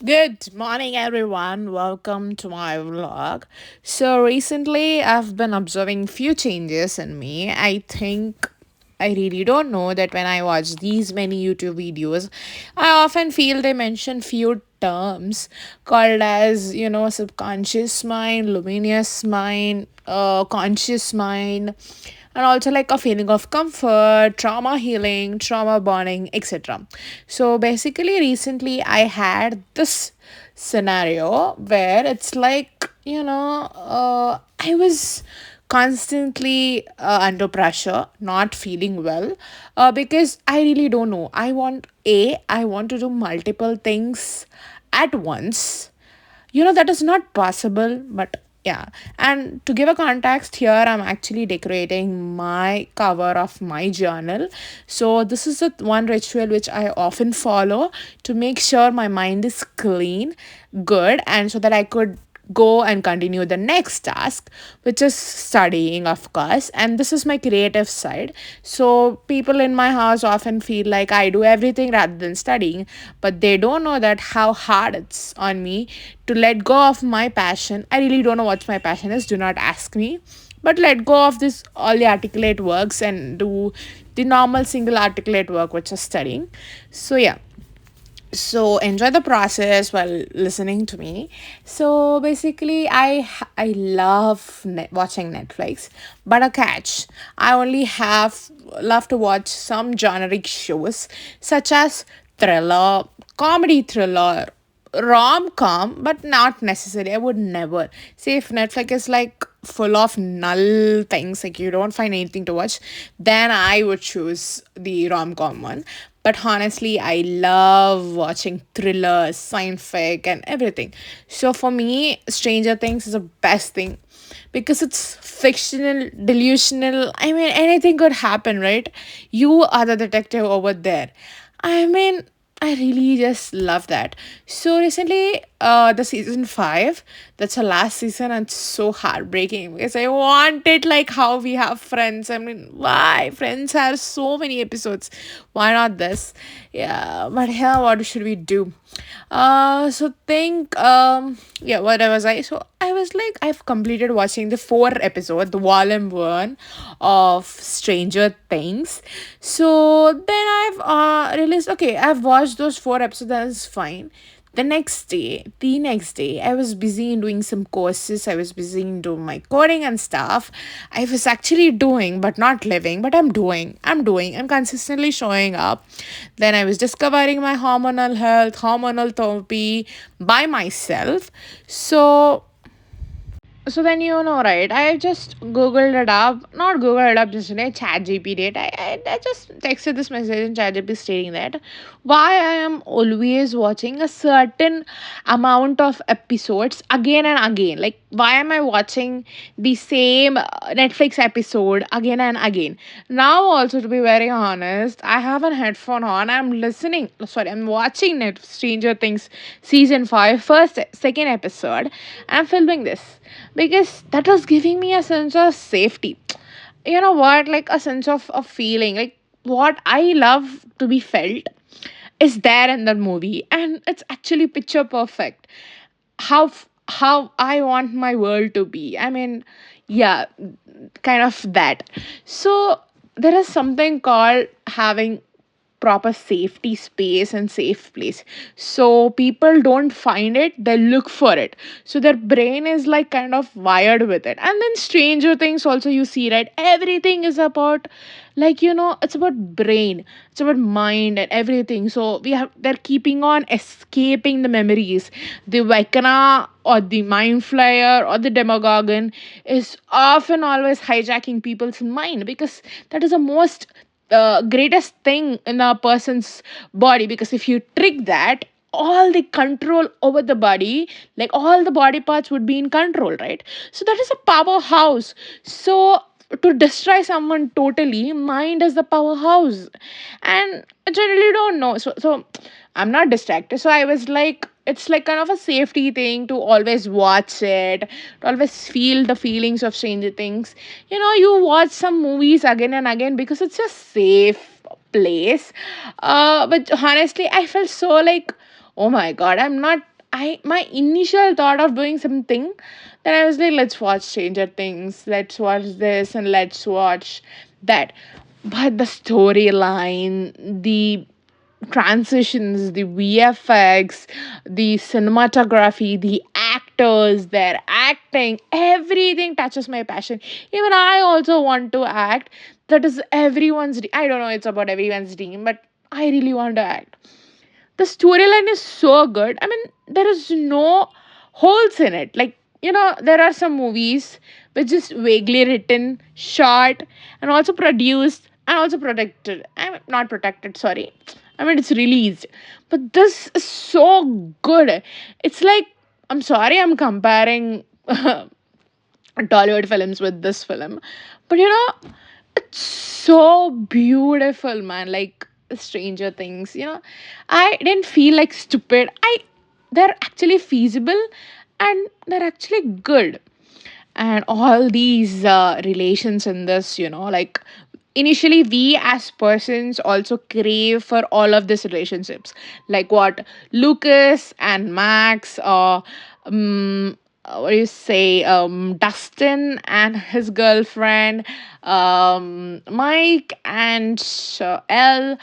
Good morning, everyone. Welcome to my vlog. So, recently I've been observing few changes in me. I think I really don't know that when I watch these many YouTube videos, I often feel they mention few terms called as, subconscious mind, luminous mind, conscious mind, and also like a feeling of comfort, trauma healing, trauma bonding, etc. So basically, recently I had this scenario where it's like, I was constantly under pressure, not feeling well, because I really don't know. I want to do multiple things at once. That is not possible, but yeah. And to give a context here, I'm actually decorating my cover of my journal. So this is the one ritual which I often follow to make sure my mind is clean, good, and so that I could go and continue the next task, which is studying, of course. And this is my creative side. So people in my house often feel like I do everything rather than studying, but they don't know that how hard it's on me to let go of my passion. I really don't know what my passion is, do not ask me, but let go of this all the articulate works and do the normal single articulate work which is studying. So yeah, so enjoy the process while listening to me. So basically, I love watching Netflix, but a catch: I only have love to watch some generic shows such as thriller, comedy thriller, rom-com, but not necessarily. I would never say if Netflix is like full of null things, like you don't find anything to watch, then I would choose the rom-com one. But honestly, I love watching thrillers, science fic, and everything. So for me, Stranger Things is the best thing because it's fictional, delusional. I mean, anything could happen, right? You are the detective over there. I mean, I really just love that. So recently, the season 5, that's the last season, and it's so heartbreaking because I want it like how we have Friends. I mean, why? Friends has so many episodes. Why not this? Yeah, but yeah, what should we do? So think, yeah, what was I? So I was like, I've completed watching the 4 episode, the volume 1 of Stranger Things. So then I've realized, okay, I've watched those 4 episodes, that's fine. The next day, I was busy in doing some courses. I was busy in doing my coding and stuff. I was actually doing, but not living, but I'm doing. I'm consistently showing up. Then I was discovering my hormonal health, hormonal therapy by myself. So then right? I just googled it up, not googled it up, just chat GPT it. I just texted this message in chat GPT stating that why I am always watching a certain amount of episodes again and again. Like why am I watching the same Netflix episode again and again? Now also, to be very honest, I have a headphone on. I'm watching Stranger Things season 5, first second episode. I'm filming this because that was giving me a sense of safety. You know what? Like a sense of feeling. Like what I love to be felt is there in the movie, and it's actually picture perfect. How I want my world to be. I mean, yeah, kind of that. So there is something called having proper safety space and safe place. So people don't find it, they look for it. So their brain is like kind of wired with it. And then Stranger Things also, you see, right? Everything is about, like, it's about brain, it's about mind and everything. So they're keeping on escaping the memories. The Vecna or the Mind Flyer or the Demagogon is often always hijacking people's mind, because that is the most greatest thing in a person's body. Because if you trick that, all the control over the body, like all the body parts would be in control, right? So that is a powerhouse. So to destroy someone totally, mind is the powerhouse. And I generally don't know. So I'm not distracted. So I was like, it's like kind of a safety thing to always watch it, to always feel the feelings of Stranger Things. You watch some movies again and again because it's a safe place. But honestly, I felt so like oh my god, I'm not. My initial thought of doing something, then I was like, let's watch Stranger Things, let's watch this, and let's watch that. But the storyline, the transitions, the VFX, the cinematography, the actors, their acting, everything touches my passion. Even I also want to act. That is everyone's. I don't know. It's about everyone's dream, but I really want to act. The storyline is so good. I mean, there is no holes in it. Like, there are some movies which is vaguely written, shot, and also produced and also protected. I mean, not protected, sorry. I mean, it's released. But this is so good. It's like, I'm sorry, I'm comparing Tollywood films with this film. But it's so beautiful, man. Like Stranger Things, I didn't feel like stupid. They're actually feasible and they're actually good. And all these relations in this, like initially we as persons also crave for all of these relationships, like what Lucas and Max, or what do you say, Dustin and his girlfriend, Mike and Elle,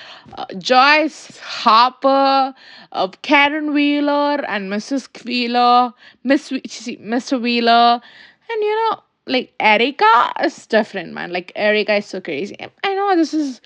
Joyce, Harper, Karen Wheeler and Mrs. Wheeler, Mr. Wheeler, and like Erica is different, man. Like Erica is so crazy. I know this is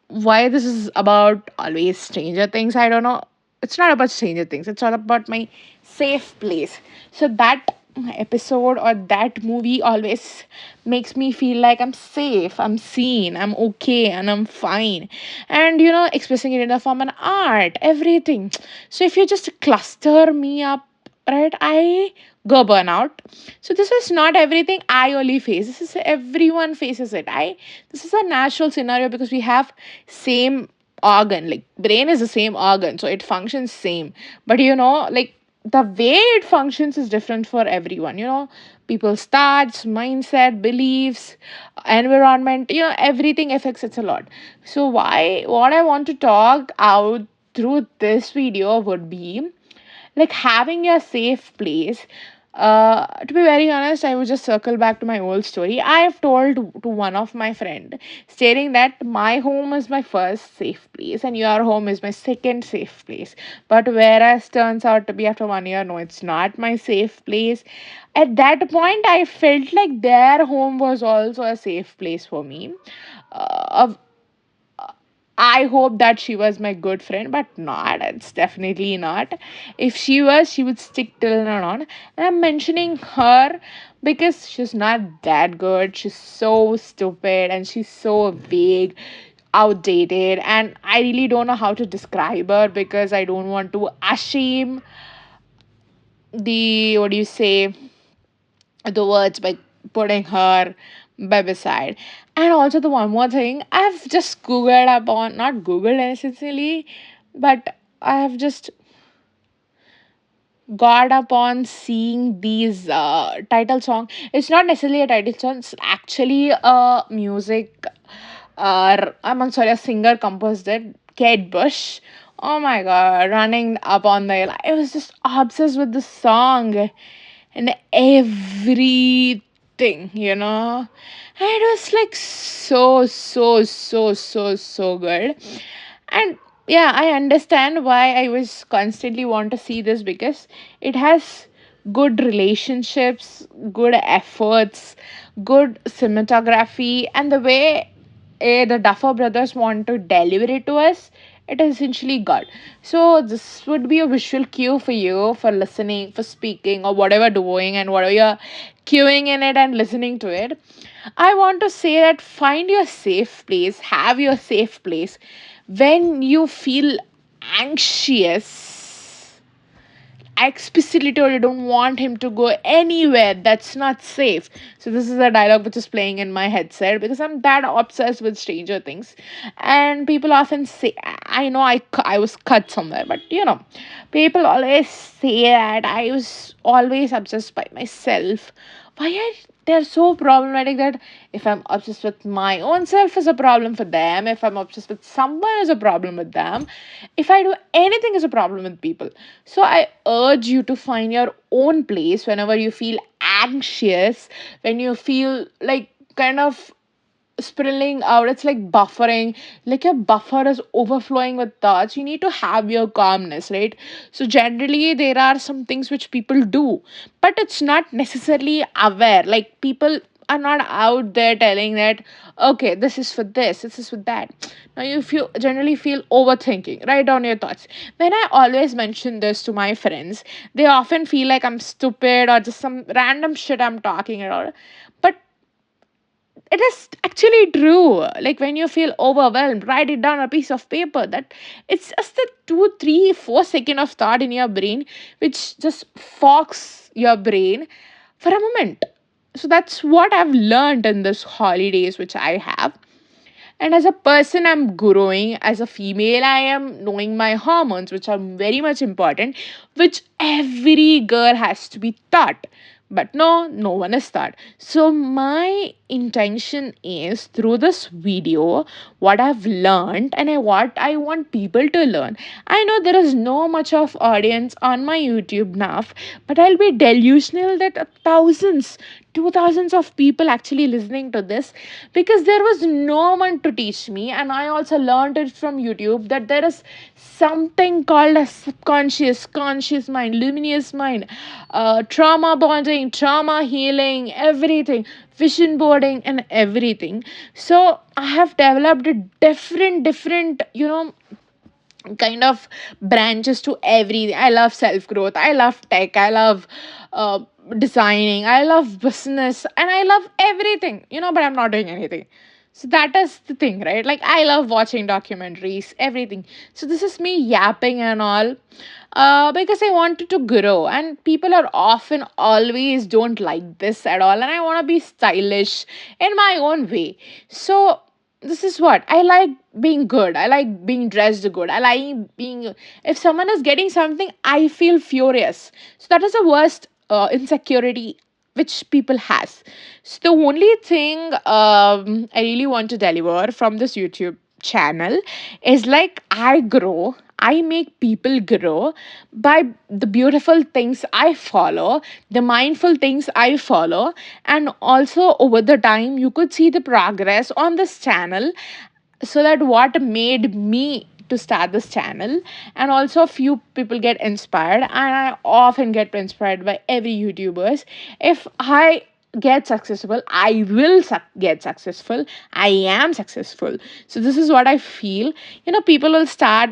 why this is about always Stranger Things. I don't know. It's not about Stranger Things. It's all about my safe place. So that episode or that movie always makes me feel like I'm safe, I'm seen, I'm okay, and I'm fine. And expressing it in the form of an art, everything. So if you just cluster me up, right, I go burnout. So this is not everything I only face. This is everyone faces it. I This is a natural scenario because we have same organ. Like brain is the same organ, so it functions same. But like the way it functions is different for everyone. People's thoughts, mindset, beliefs, environment. Everything affects it a lot. So what I want to talk out through this video would be like having a safe place. To be very honest, I would just circle back to my old story. I have told to one of my friend, stating that my home is my first safe place and your home is my second safe place. But whereas turns out to be after 1 year, no, it's not my safe place. At that point, I felt like their home was also a safe place for me. Uh, I hope that she was my good friend, but not. It's definitely not. If she was, she would stick till now on. And I'm mentioning her because she's not that good. She's so stupid and she's so vague, outdated, and I really don't know how to describe her because I don't want to ashame the, what do you say, the words by putting her by beside. And also the one more thing, I've just googled up on, not googled necessarily, but I have just got up on seeing these title song. It's not necessarily a title song, it's actually a music, I'm sorry, a singer composed it, Kate Bush. Oh my god, running up on the hill, I was just obsessed with the song and everything, And it was like so, so, so, so, so good. And yeah, I understand why I was constantly want to see this because it has good relationships, good efforts, good cinematography, and the way the Duffer brothers want to deliver it to us, it is essentially God. So this would be a visual cue for you for listening, for speaking, or whatever doing, and whatever you're queuing in it and listening to it. I want to say that find your safe place, have your safe place. When you feel anxious, I explicitly told you don't want him to go anywhere that's not safe. So this is a dialogue which is playing in my headset because I'm that obsessed with Stranger Things, and people often say, I know I was cut somewhere, but people always say that I was always obsessed by myself. Why they're so problematic that if I'm obsessed with my own self is a problem for them, if I'm obsessed with someone is a problem with them, if I do anything is a problem with people. So I urge you to find your own place whenever you feel anxious, when you feel like kind of spilling out, it's like buffering, like your buffer is overflowing with thoughts. You need to have your calmness, right? So generally there are some things which people do, but it's not necessarily aware. Like people are not out there telling that, okay, this is for this is for that. Now if you generally feel overthinking, write down your thoughts. When I always mention this to my friends, they often feel like I'm stupid or just some random shit I'm talking about. But it is actually true. Like when you feel overwhelmed, write it down on a piece of paper. That it's just the 2 3 4 second of thought in your brain which just fogs your brain for a moment. So that's what I've learned in this holidays which I have. And as a person, I'm growing. As a female, I am knowing my hormones, which are very much important, which every girl has to be taught. But no, no one is taught. So, my intention is through this video, what I've learned and what I want people to learn. I know there is no much of audience on my YouTube now, but I'll be delusional that thousands, 2000s of people actually listening to this, because there was no one to teach me, and I also learned it from YouTube that there is something called a subconscious, conscious mind, luminous mind, trauma bonding, trauma healing, everything, vision boarding, and everything. So I have developed a different kind of branches to everything. I love self growth, I love tech, I love uh, designing, I love business, and I love everything, but I'm not doing anything. So that is the thing, right? Like I love watching documentaries, everything. So this is me yapping and all, because I wanted to grow, and people are often always don't like this at all, and I want to be stylish in my own way. So this is what I like, being good, I like being dressed good, I like being, if someone is getting something I feel furious. So that is the worst insecurity which people has. So the only thing I really want to deliver from this YouTube channel is like I grow, I make people grow by the beautiful things I follow, the mindful things I follow, and also over the time you could see the progress on this channel. So that what made me to start this channel, and also a few people get inspired, and I often get inspired by every YouTubers. If I get successful, I will get successful, I am successful. So this is what I feel. People will start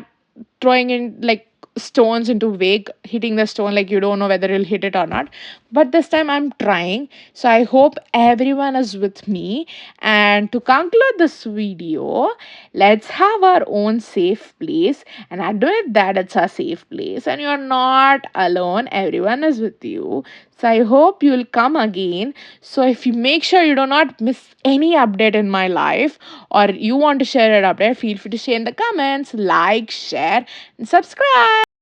throwing in like stones into wake, hitting the stone like you don't know whether you'll hit it or not. But this time I'm trying. So I hope everyone is with me. And to conclude this video, let's have our own safe place and admit that it's a safe place and you're not alone. Everyone is with you. So I hope you'll come again. So if you make sure you do not miss any update in my life, or you want to share an update, feel free to share in the comments, like, share, and subscribe.